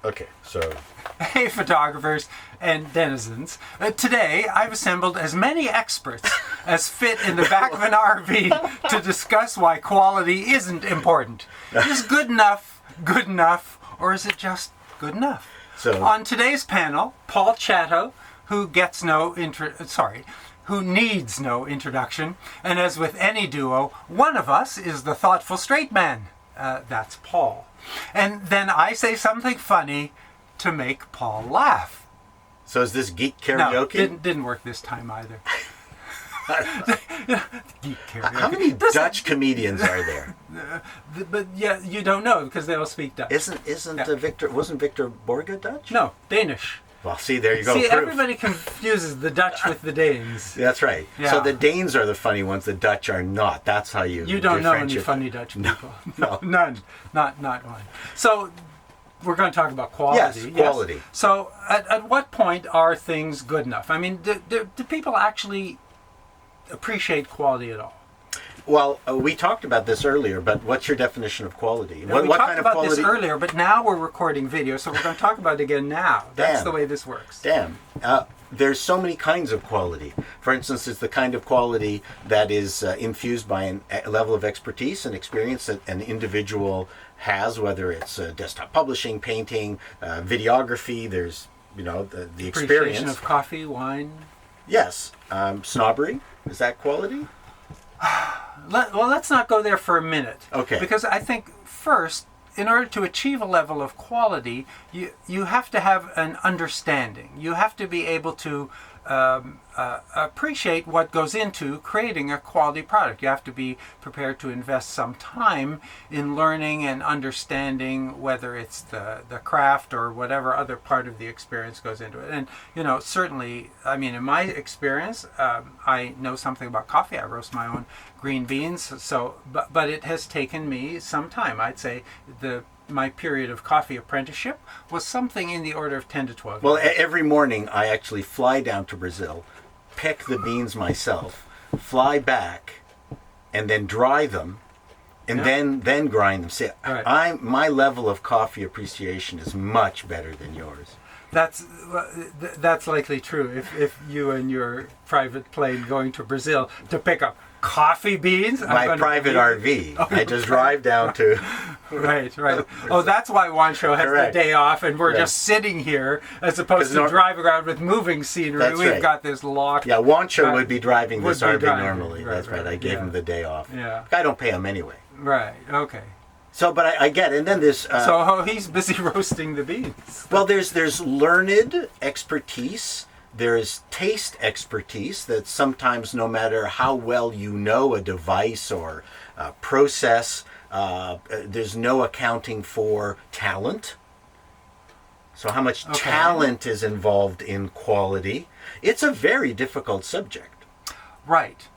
Okay, so... Hey photographers and denizens. Today I've assembled as many experts as fit in the back of an RV to discuss why quality isn't important. Is good enough, or is it just good enough? So, on today's panel, Paul Chatto, who needs no introduction, and as with any duo, one of us is the thoughtful straight man. That's Paul. And then I say something funny to make Paul laugh. So is this geek karaoke? No, didn't work this time either. Geek karaoke. How many Dutch comedians are there? But yeah, you don't know because they all speak Dutch. Wasn't Victor Borge Dutch? No, Danish. Well, see, there you go. See, proof. Everybody confuses the Dutch with the Danes. That's right. Yeah. So the Danes are the funny ones. The Dutch are not. That's how you. You don't know any funny Dutch people. No. None. Not one. So we're going to talk about quality. Yes, quality. Yes. So at what point are things good enough? I mean, do people actually appreciate quality at all? Well, we talked about this earlier, but what's your definition of quality? We talked about this earlier, but now we're recording video, so we're going to talk about it again now. That's the way this works. Damn. There's so many kinds of quality. For instance, it's the kind of quality that is infused by a level of expertise and experience that an individual has, whether it's desktop publishing, painting, videography. There's, the experience. Appreciation of coffee, wine. Yes. Snobbery. Is that quality? Let's not go there for a minute. Okay. Because I think first, in order to achieve a level of quality, you have to have an understanding. You have to be able to appreciate what goes into creating a quality product. You have to be prepared to invest some time in learning and understanding whether it's the craft or whatever other part of the experience goes into it. And, certainly, I mean, in my experience, I know something about coffee. I roast my own green beans. But it has taken me some time. I'd say my period of coffee apprenticeship was something in the order of 10 to 12 years. Well, every morning I actually fly down to Brazil, pick the beans myself, fly back, and then dry them, and then grind them. See, right. My level of coffee appreciation is much better than yours. That's likely true. If you and your private plane going to Brazil to pick up coffee beans, my private RV. Oh, I just drive down to. Right. Oh, that's why Wancho has the day off, and we're just sitting here as opposed to driving around with moving scenery. We've got this locked. Yeah, Wancho would be driving this RV normally. That's right. I gave him the day off. Yeah. I don't pay him anyway. Right. Okay. So, but I get it. And then this... so he's busy roasting the beans. Well, there's learned expertise. There's taste expertise that sometimes no matter how well you know a device or process, there's no accounting for talent. So how much talent is involved in quality? It's a very difficult subject. Right.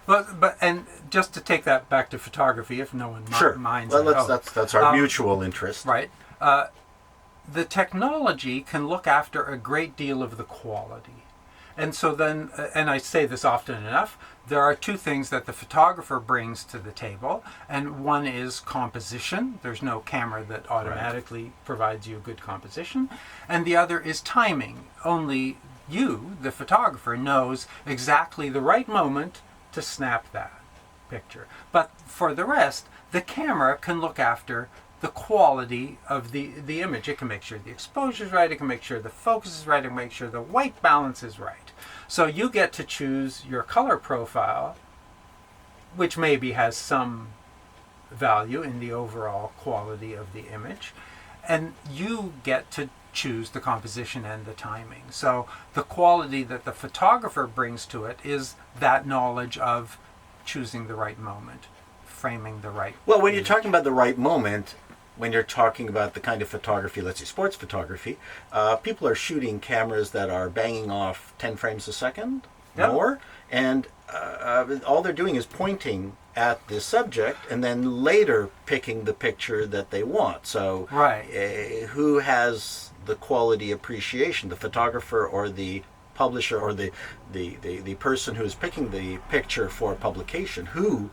But and just to take that back to photography, if no one minds. Well, that's our mutual interest. Right. The technology can look after a great deal of the quality. And so then, and I say this often enough, there are two things that the photographer brings to the table, and one is composition. There's no camera that automatically provides you a good composition. And the other is timing. Only you, the photographer, knows exactly the right moment to snap that picture. But for the rest, the camera can look after the quality of the image. It can make sure the exposure is right, it can make sure the focus is right, it can make sure the white balance is right. So you get to choose your color profile, which maybe has some value in the overall quality of the image, and you get to choose the composition and the timing. So the quality that the photographer brings to it is that knowledge of choosing the right moment, framing the right Well, when you're talking about the right moment, when you're talking about the kind of photography, let's say sports photography, people are shooting cameras that are banging off 10 frames a second, more, and all they're doing is pointing at the subject and then later picking the picture that they want. So who has the quality appreciation, the photographer or the publisher or the person who is picking the picture for publication? Who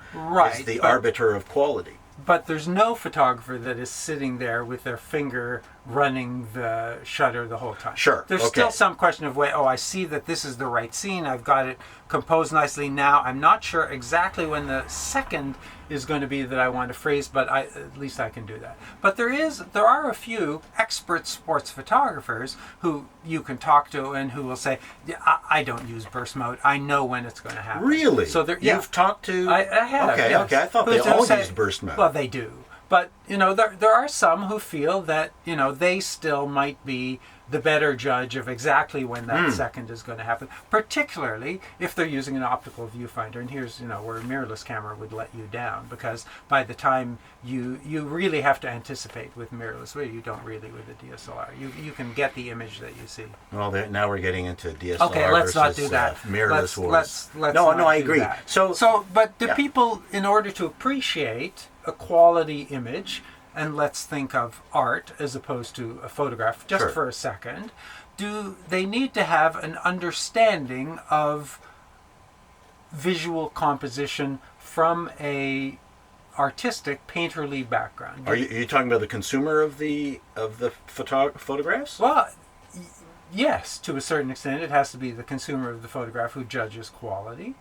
is the arbiter of quality? But there's no photographer that is sitting there with their finger running the shutter the whole time. Sure. There's okay. still some question of, I see that this is the right scene. I've got it composed nicely now. I'm not sure exactly when the second is going to be that I want to freeze, but at least I can do that. But there are a few expert sports photographers who you can talk to and who will say, I don't use burst mode. I know when it's going to happen. Really? So You've talked to... I have, Okay, yes. okay. I thought they all used burst mode. Well, they do. But, there are some who feel that, they still might be the better judge of exactly when that second is going to happen, particularly if they're using an optical viewfinder. And here's, where a mirrorless camera would let you down, because by the time you really have to anticipate with mirrorless, well, you don't really with a DSLR. You can get the image that you see. Well, now we're getting into DSLR okay, let's versus not do that. Mirrorless wars. Let's no, not I do agree. That. But do yeah. people, in order to appreciate a quality image, and let's think of art as opposed to a photograph just Sure. for a second, do they need to have an understanding of visual composition from a artistic painterly background? Are you talking about the consumer of the photographs? Well, yes, to a certain extent. It has to be the consumer of the photograph who judges quality,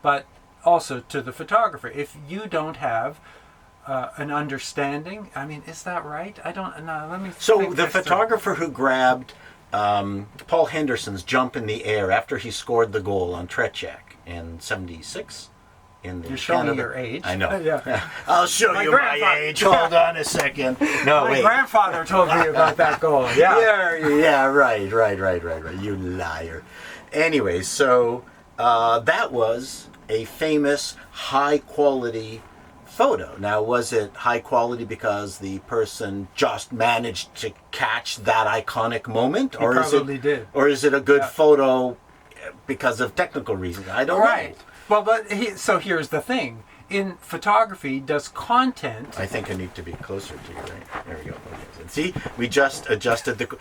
but also to the photographer. If you don't have an understanding, is that right? I don't know. Let me. So the photographer who grabbed Paul Henderson's jump in the air after he scored the goal on Trecek in '76. You're showing me your age. I know. Yeah. I'll show you my age. Hold on a second. No, my grandfather told me about that goal. Yeah, right. You liar. Anyway, so that was a famous high-quality photo. Now, was it high quality because the person just managed to catch that iconic moment? Or did. Or is it a good photo because of technical reasons? I don't know. Well, so here's the thing. In photography, does content... I think I need to be closer to you, right? There we go. See, we just adjusted the...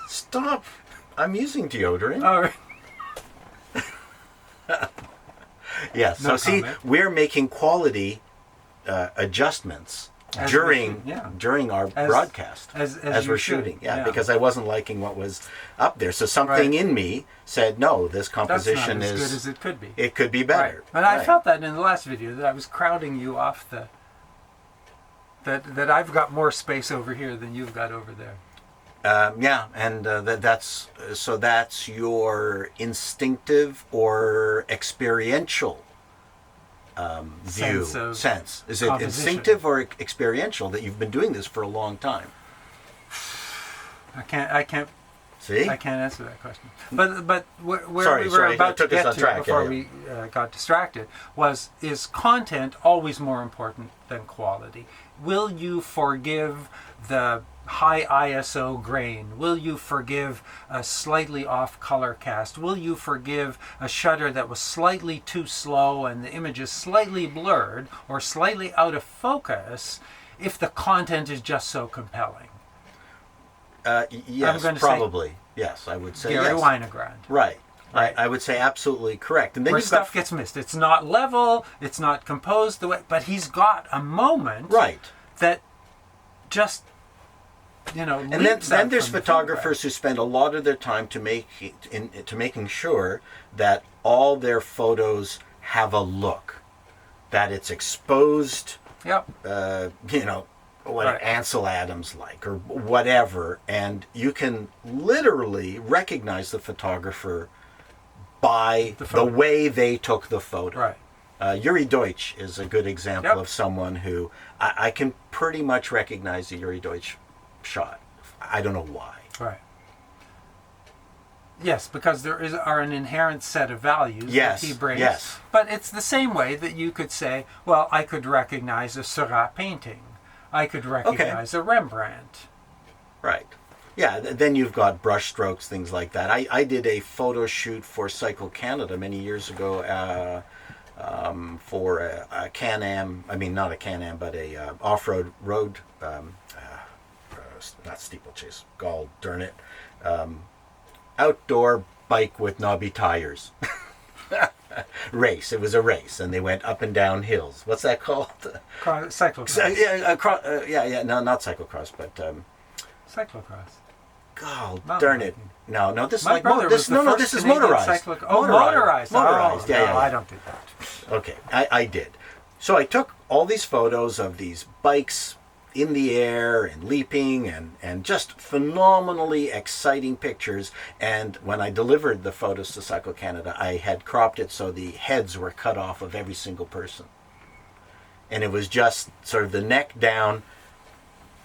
Stop! I'm using deodorant. All right. Yes, No so comment. We're making quality adjustments during our broadcast as we're shooting. Yeah, because I wasn't liking what was up there. So something in me said, no, this composition is is as good as it could be. It could be better. Right. And I felt that in the last video, that I was crowding you off that I've got more space over here than you've got over there. That's your instinctive or experiential sense. Is it instinctive or experiential that you've been doing this for a long time? I can't. See? I can't answer that question. But where Sorry, we were about to get to track, before we got distracted is content always more important than quality? Will you forgive the high ISO grain? Will you forgive a slightly off color cast? Will you forgive a shutter that was slightly too slow and the image is slightly blurred or slightly out of focus if the content is just so compelling? Yes, probably. Yes, I would say Gary yes. Winogrand. Right. I would say absolutely correct. And then where stuff gets missed. It's not level, it's not composed the way, but he's got a moment that just, and then there's photographers who spend a lot of their time to making sure that all their photos have a look, that it's exposed. Yep. What Ansel Adams like or whatever, and you can literally recognize the photographer by the way they took the photo. Right. Yuri Deutsch is a good example of someone who I can pretty much recognize the Yuri Deutsch shot. I don't know why. Right. Yes, because there are an inherent set of values that he brings. Yes. But it's the same way that you could say, well, I could recognize a Seurat painting. I could recognize a Rembrandt. Right. Yeah, then you've got brush strokes, things like that. I did a photo shoot for Cycle Canada many years ago for a Can-Am, not a Can-Am, but a off-road road, not steeplechase, gall darn it, outdoor bike with knobby tires. Race. It was a race, and they went up and down hills. What's that called? Cyclocross. No, not cyclocross, but Cyclocross. God Mountain darn it! biking. No, this is My like brother was the first this is Canadian motorized. motorized. Motorized. Oh, Yeah, no, yeah. I don't do that. Okay, I did. So I took all these photos of these bikes in the air and leaping and just phenomenally exciting pictures. And when I delivered the photos to Cycle Canada, I had cropped it so the heads were cut off of every single person. And it was just sort of the neck down,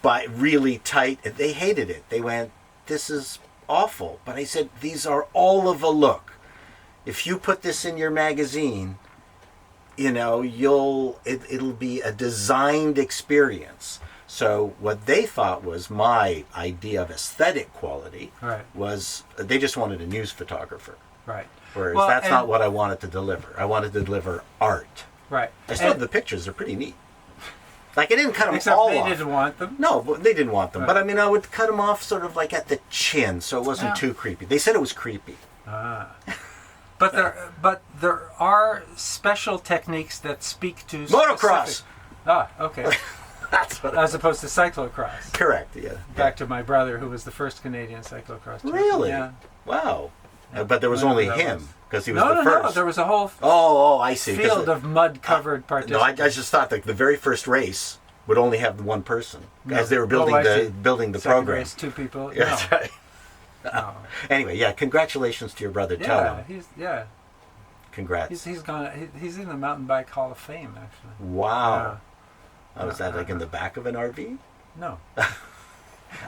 but really tight. They hated it. They went, "This is awful." But I said, "These are all of a look. If you put this in your magazine, you know, it'll be a designed experience." So what they thought was my idea of aesthetic quality was they just wanted a news photographer. Right. Whereas that's not what I wanted to deliver. I wanted to deliver art. Right. I still the pictures are pretty neat. Like I didn't cut them Except all they off. didn't want them. No, but they didn't want them. Right. But I mean, I would cut them off sort of like at the chin, so it wasn't too creepy. They said it was creepy. But there are special techniques that speak to Motocross. Okay. That's what. As opposed to cyclocross. Correct. Yeah. Back to my brother, who was the first Canadian cyclocross champion. Really? Yeah. Wow. But there was Whatever only that him was. because he was the No, first. there was a whole Oh, I see. 'Cause field of mud-covered no, participants. I just thought that the very first race would only have one person as they were building I see. building the Second program. race, 2 people. Yeah, No. that's right. No. Anyway, yeah. Congratulations to your brother. Tell him. Congrats. He's in the mountain bike Hall of Fame actually. Wow. Oh, was that like in the back of an RV? No.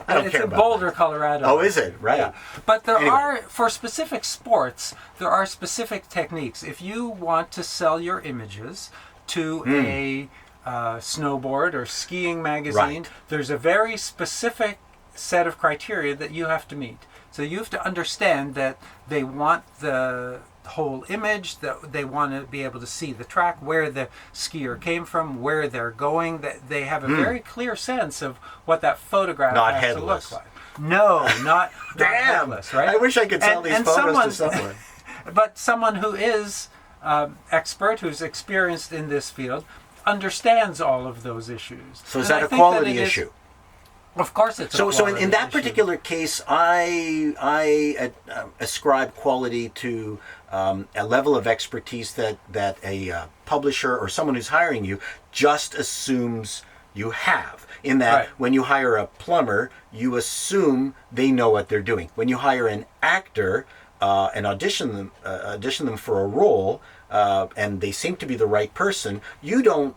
I don't it's care in about Boulder, that. Colorado. Oh, is it? Right. Yeah. But there Anyway. are, for specific sports, there are specific techniques. If you want to sell your images to a snowboard or skiing magazine, Right. there's a very specific set of criteria that you have to meet. So you have to understand that they want the whole image, that they want to be able to see the track, where the skier came from, where they're going, that they have a very clear sense of what that photograph Not has headless. to look like. No, not Damn. headless, right? I wish I could sell these photos to someone. But someone who is expert, who's experienced in this field, understands all of those issues. So is And that I a think quality it is- issue? Of course it's a So quality in that issue. particular case, I ascribe quality to a level of expertise that a publisher or someone who's hiring you just assumes you have. In that, Right. when you hire a plumber, you assume they know what they're doing. When you hire an actor and audition them for a role, and they seem to be the right person, you don't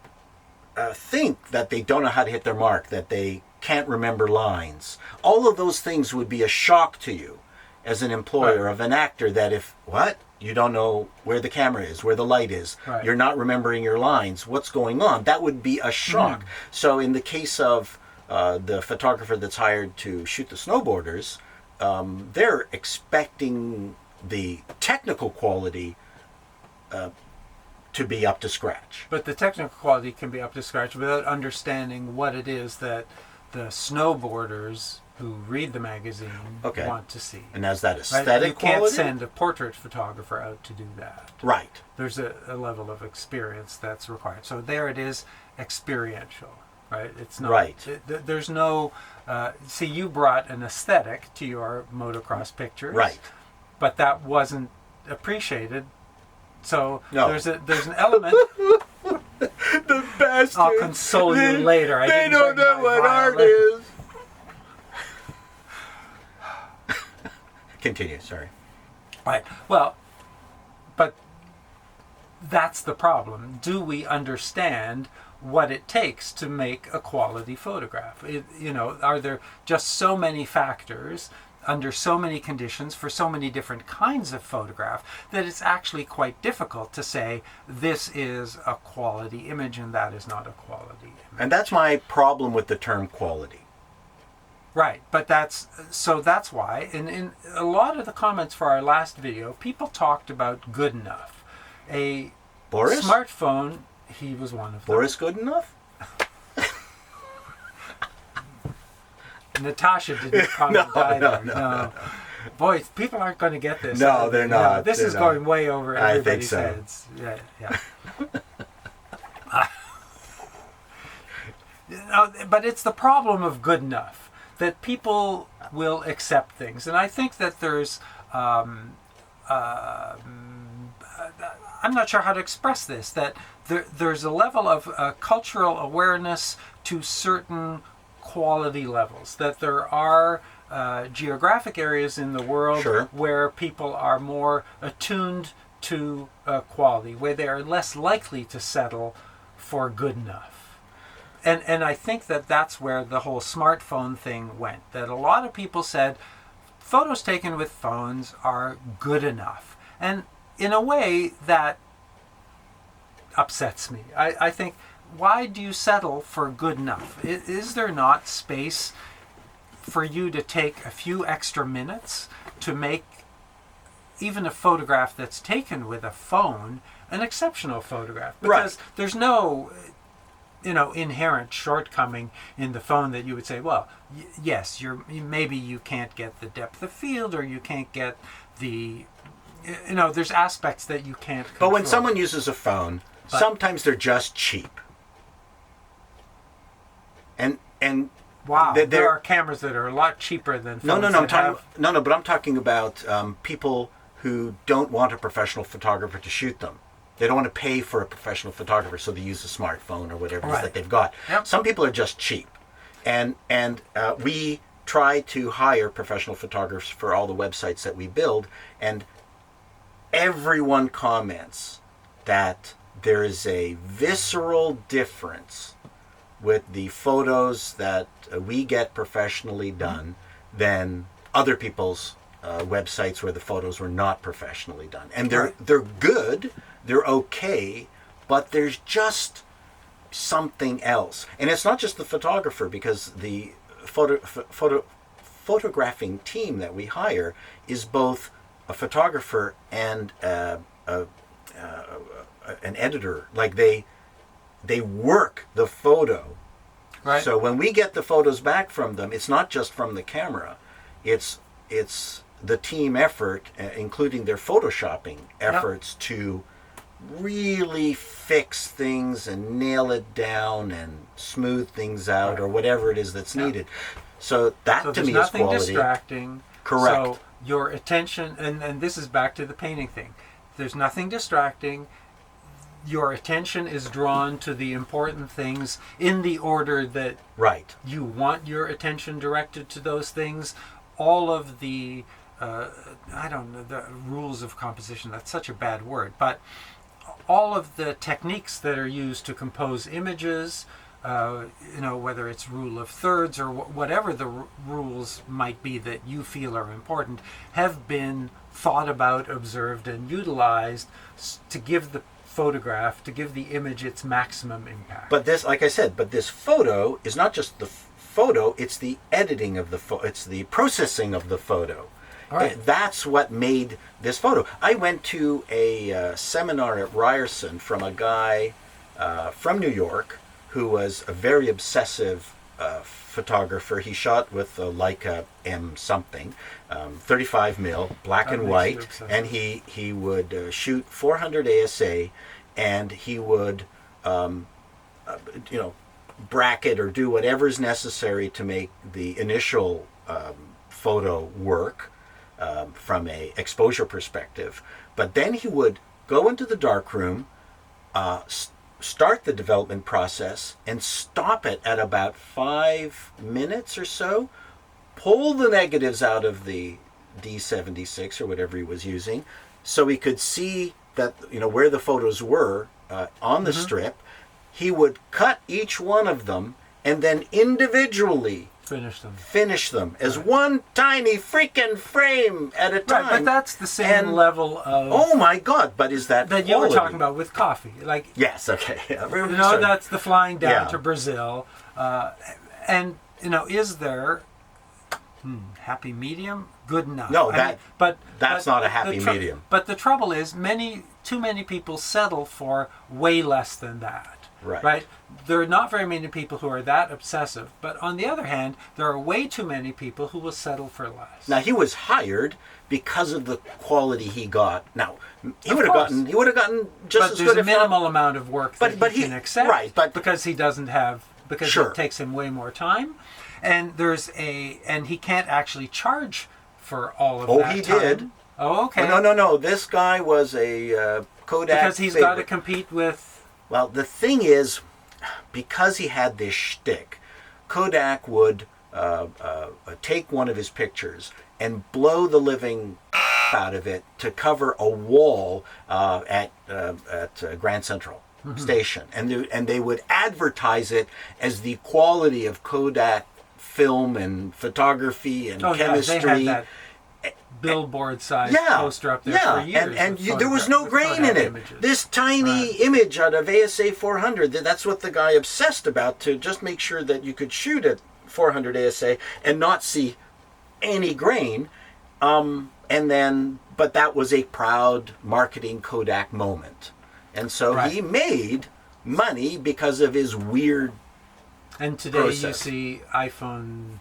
think that they don't know how to hit their mark, that they can't remember lines. All of those things would be a shock to you as an employer Right. of an actor, that if, what? You don't know where the camera is, where the light is. Right. You're not remembering your lines. What's going on? That would be a shock. So in the case of the photographer that's hired to shoot the snowboarders, they're expecting the technical quality to be up to scratch. But the technical quality can be up to scratch without understanding what it is that the snowboarders who read the magazine want to see. And as that Right? aesthetic You can't quality? send a portrait photographer out to do that. Right. There's a level of experience that's required. So there it is, experiential, right? It's not. Right. There's no. See, you brought an aesthetic to your motocross pictures, Right. But that wasn't appreciated. So No. there's an element. The best. I'll console you later. I They didn't don't bring know my what art violin. is. Continue, sorry. Right. Well, but that's the problem. Do we understand what it takes to make a quality photograph? Are there just so many factors under so many conditions for so many different kinds of photograph that it's actually quite difficult to say this is a quality image and that is not a quality image. And that's my problem with the term quality. Right, but that's why in a lot of the comments for our last video, people talked about good enough. A Boris? smartphone, he was one of them. Boris good enough? Natasha didn't comment either. No. Boy, people aren't going to get this. No, they're not. This They're is not. going way over I think everybody's so. heads. Yeah. But it's the problem of good enough. that people will accept things. And I think that there's, I'm not sure how to express this, that there's a level of cultural awareness to certain quality levels, that there are geographic areas in the world where people are more attuned to quality, where they are less likely to settle for good enough. And I think that that's where the whole smartphone thing went, that a lot of people said photos taken with phones are good enough. And in a way that upsets me. I think, why do you settle for good enough? Is there not space for you to take a few extra minutes to make even a photograph that's taken with a phone an exceptional photograph? Because there's no inherent shortcoming in the phone that you would say, well, yes, maybe you can't get the depth of field, or you can't get the, there's aspects that you can't control. But when someone uses a phone, sometimes they're just cheap. And wow, there are cameras that are a lot cheaper than phones. But I'm talking about people who don't want a professional photographer to shoot them. They don't want to pay for a professional photographer, so they use a smartphone or whatever it is that they've got. Yep. Some people are just cheap. And we try to hire professional photographers for all the websites that we build, and everyone comments that there is a visceral difference with the photos that we get professionally done than other people's websites where the photos were not professionally done. And they're good, they're okay, but there's just something else. And it's not just the photographer, because the photographing team that we hire is both a photographer and an editor. Like they work the photo. Right. So when we get the photos back from them, it's not just from the camera. It's the team effort, including their photoshopping efforts, to really fix things and nail it down and smooth things out, or whatever it is that's needed. So that to me is quality. There's nothing distracting. Correct. So your attention, and this is back to the painting thing. There's nothing distracting. Your attention is drawn to the important things in the order that you want your attention directed to those things. All of the, the rules of composition, that's such a bad word, but all of the techniques that are used to compose images, whether it's rule of thirds or whatever the rules might be that you feel are important, have been thought about, observed, and utilized to give the photograph, to give the image its maximum impact. But this, like I said, this photo is not just the photo, it's the editing of the photo, it's the processing of the photo. Right. That's what made this photo. I went to a seminar at Ryerson from a guy from New York who was a very obsessive photographer. He shot with a Leica M something, 35 mil, black and white, and he would shoot 400 ASA, and he would bracket or do whatever is necessary to make the initial photo work from a exposure perspective. But then he would go into the darkroom, start the development process, and stop it at about 5 minutes or so, pull the negatives out of the D76 or whatever he was using, so he could see that, where the photos were on the strip. He would cut each one of them and then individually finish them as one tiny freaking frame at a time. Right, but that's the same level of... Oh my God, but is that quality? You were talking about with coffee. Yes, okay. Yeah. That's the flying down to Brazil. Is there happy medium? Good enough. No, that's not a happy medium. But the trouble is, too many people settle for way less than that. Right. There are not very many people who are that obsessive, but on the other hand, there are way too many people who will settle for less. Now, he was hired because of the quality he got. Now, he would have gotten just as good. But there's a minimal amount of work that he can accept, because he doesn't have, because it takes him way more time. And and he can't actually charge for all of Oh, that he time. did. Oh, okay. No. This guy was a Kodak Because he's got to favorite. compete with. Well, the thing is, because he had this shtick, Kodak would take one of his pictures and blow the living out of it to cover a wall at Grand Central Station, and they would advertise it as the quality of Kodak film and photography and chemistry. Yeah, they had that billboard-sized poster up there for years. And there was no grain in it. Images. This tiny image out of ASA 400, that's what the guy obsessed about, to just make sure that you could shoot at 400 ASA and not see any grain. But that was a proud marketing Kodak moment. And so he made money because of his weird And today process. you see iPhone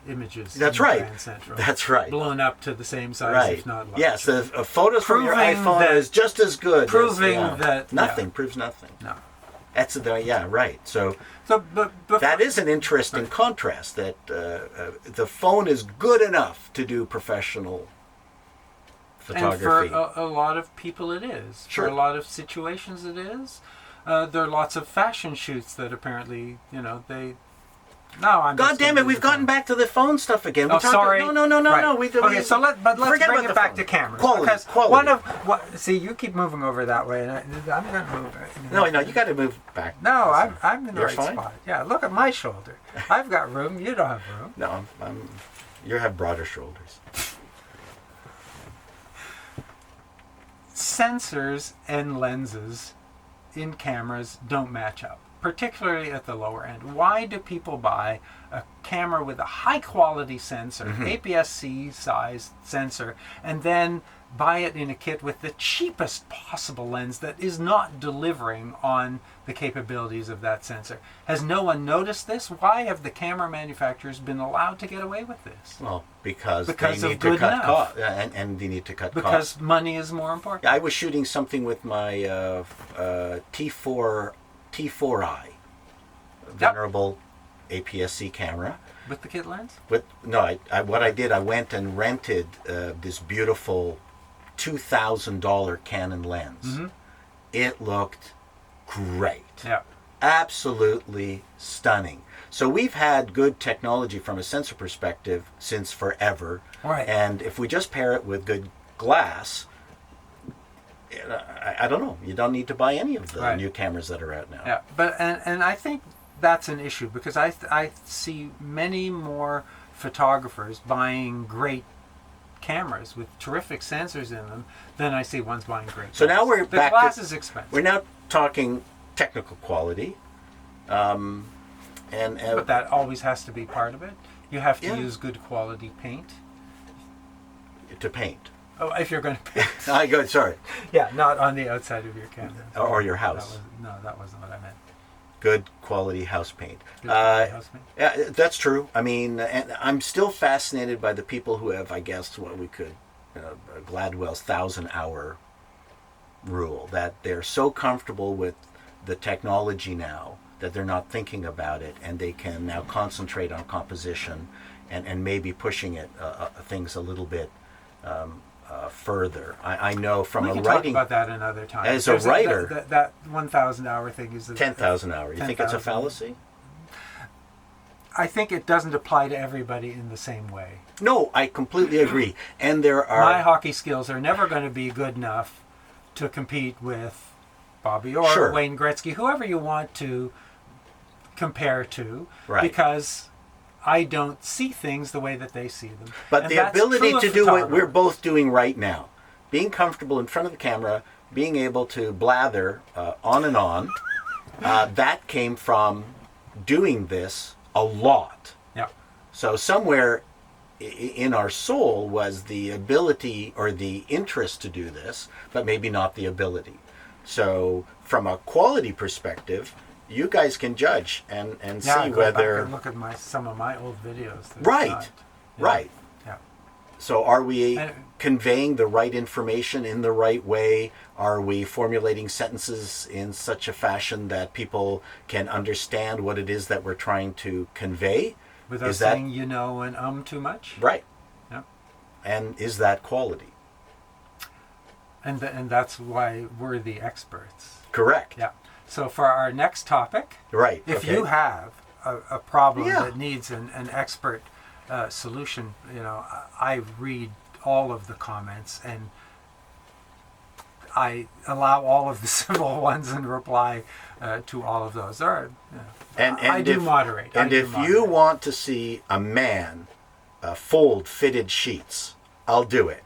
images. That's in right. Grand Central. That's right. Blown up to the same size, if not larger. Yes, the photos from your Proving iPhone that- is just as good. proving as, that- nothing proves nothing. No. That's right. So but that is an interesting contrast. That the phone is good enough to do professional photography. And for a lot of people it is. Sure. For a lot of situations it is. There are lots of fashion shoots that apparently, they... No, I'm God just damn gonna it, we've use the gotten phone. back to the phone stuff again. Oh, sorry. No. Right. Okay, so let's forget bring about it the back phone. to cameras. Quality, Because quality. see, you keep moving over that way, and I'm going to move. No, you got to move back. No, I'm in the You're right fine? spot. Yeah, look at my shoulder. I've got room. You don't have room. No, you have broader shoulders. Sensors and lenses in cameras don't match up, particularly at the lower end. Why do people buy a camera with a high quality sensor, APS-C size sensor, and then buy it in a kit with the cheapest possible lens that is not delivering on the capabilities of that sensor? Has no one noticed this? Why have the camera manufacturers been allowed to get away with this? Well, because of they need to good cut enough. costs, and they need to cut Because costs. money is more important. I was shooting something with my T4i, venerable APS-C camera. With the kit lens? What I did, I went and rented this beautiful $2,000 Canon lens. It looked great. Yeah. Absolutely stunning. So we've had good technology from a sensor perspective since forever. Right. And if we just pair it with good glass, I don't know. You don't need to buy any of the new cameras that are out now. Yeah, but and I think that's an issue because I see many more photographers buying great cameras with terrific sensors in them than I see ones buying great. So now we're the back glass to, is expensive. We're now talking technical quality, and but that always has to be part of it. You have to use good quality paint. To paint. Oh, if you're going to paint. Sorry. Yeah, not on the outside of your camera. Or your house. That wasn't what I meant. Good quality house paint. Good quality house paint. Yeah, that's true. I mean, and I'm still fascinated by the people who have, I guess, Gladwell's 1,000-hour rule, that they're so comfortable with the technology now that they're not thinking about it, and they can now concentrate on composition and maybe pushing it things a little bit further. I know from we a can writing talk about that another time. as a writer, that 1,000-hour thing is 10,000 hour. You think it's a fallacy? I think it doesn't apply to everybody in the same way. No, I completely agree. And there are My hockey skills are never going to be good enough to compete with Bobby Orr, Wayne Gretzky, whoever you want to compare to, because I don't see things the way that they see them. But and the that's ability true of to do what photography. we're both doing right now, being comfortable in front of the camera, being able to blather on and on, that came from doing this a lot. Yeah. So somewhere in our soul was the ability or the interest to do this, but maybe not the ability. So from a quality perspective, you guys can judge and see go whether... back and look at some of my old videos. Right. Yeah. So are we conveying the right information in the right way? Are we formulating sentences in such a fashion that people can understand what it is that we're trying to convey? Without Is that saying and too much. right? Yep. And is that quality? And that's why we're the experts. Correct. Yeah. So for our next topic, Right. if okay. you have a problem Yeah. that needs an expert solution, I read all of the comments and I allow all of the civil ones and reply to all of those. All right. I do moderate. And if you want to see a man fold fitted sheets, I'll do it.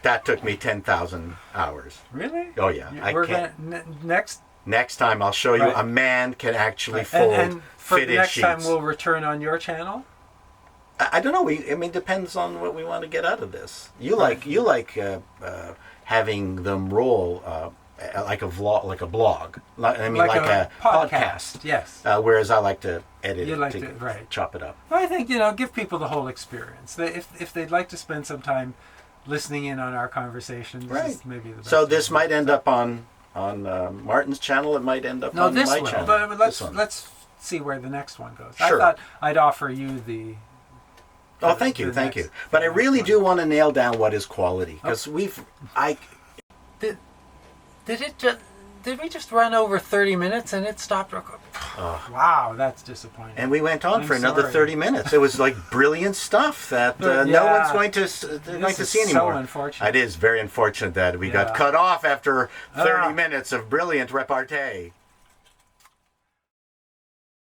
That took me 10,000 hours. Really? Oh yeah, I We're can't. Next time I'll show you Right. a man can actually fold and for fitted next sheets. time we'll return on your channel. I don't know. Depends on what we want to get out of this. You like having them roll like a vlog, like a blog. Like a podcast. Yes. Whereas I like to edit You it, like to right. chop it up. I think give people the whole experience. If they'd like to spend some time listening in on our conversations, Right. this is maybe the best. So this way. might end up on Maarten's channel. It might end up on this my will. channel. But This one. let's see where the next one goes. Sure. I thought I'd offer you the. Oh, thank you. But I really do want to nail down what is quality because Did we just run over 30 minutes and it stopped recording? Wow, that's disappointing. And we went on I'm for another sorry. 30 minutes. It was like brilliant stuff that no Yeah. one's going to see anymore. So unfortunate. It is very unfortunate that we got cut off after 30 minutes of brilliant repartee.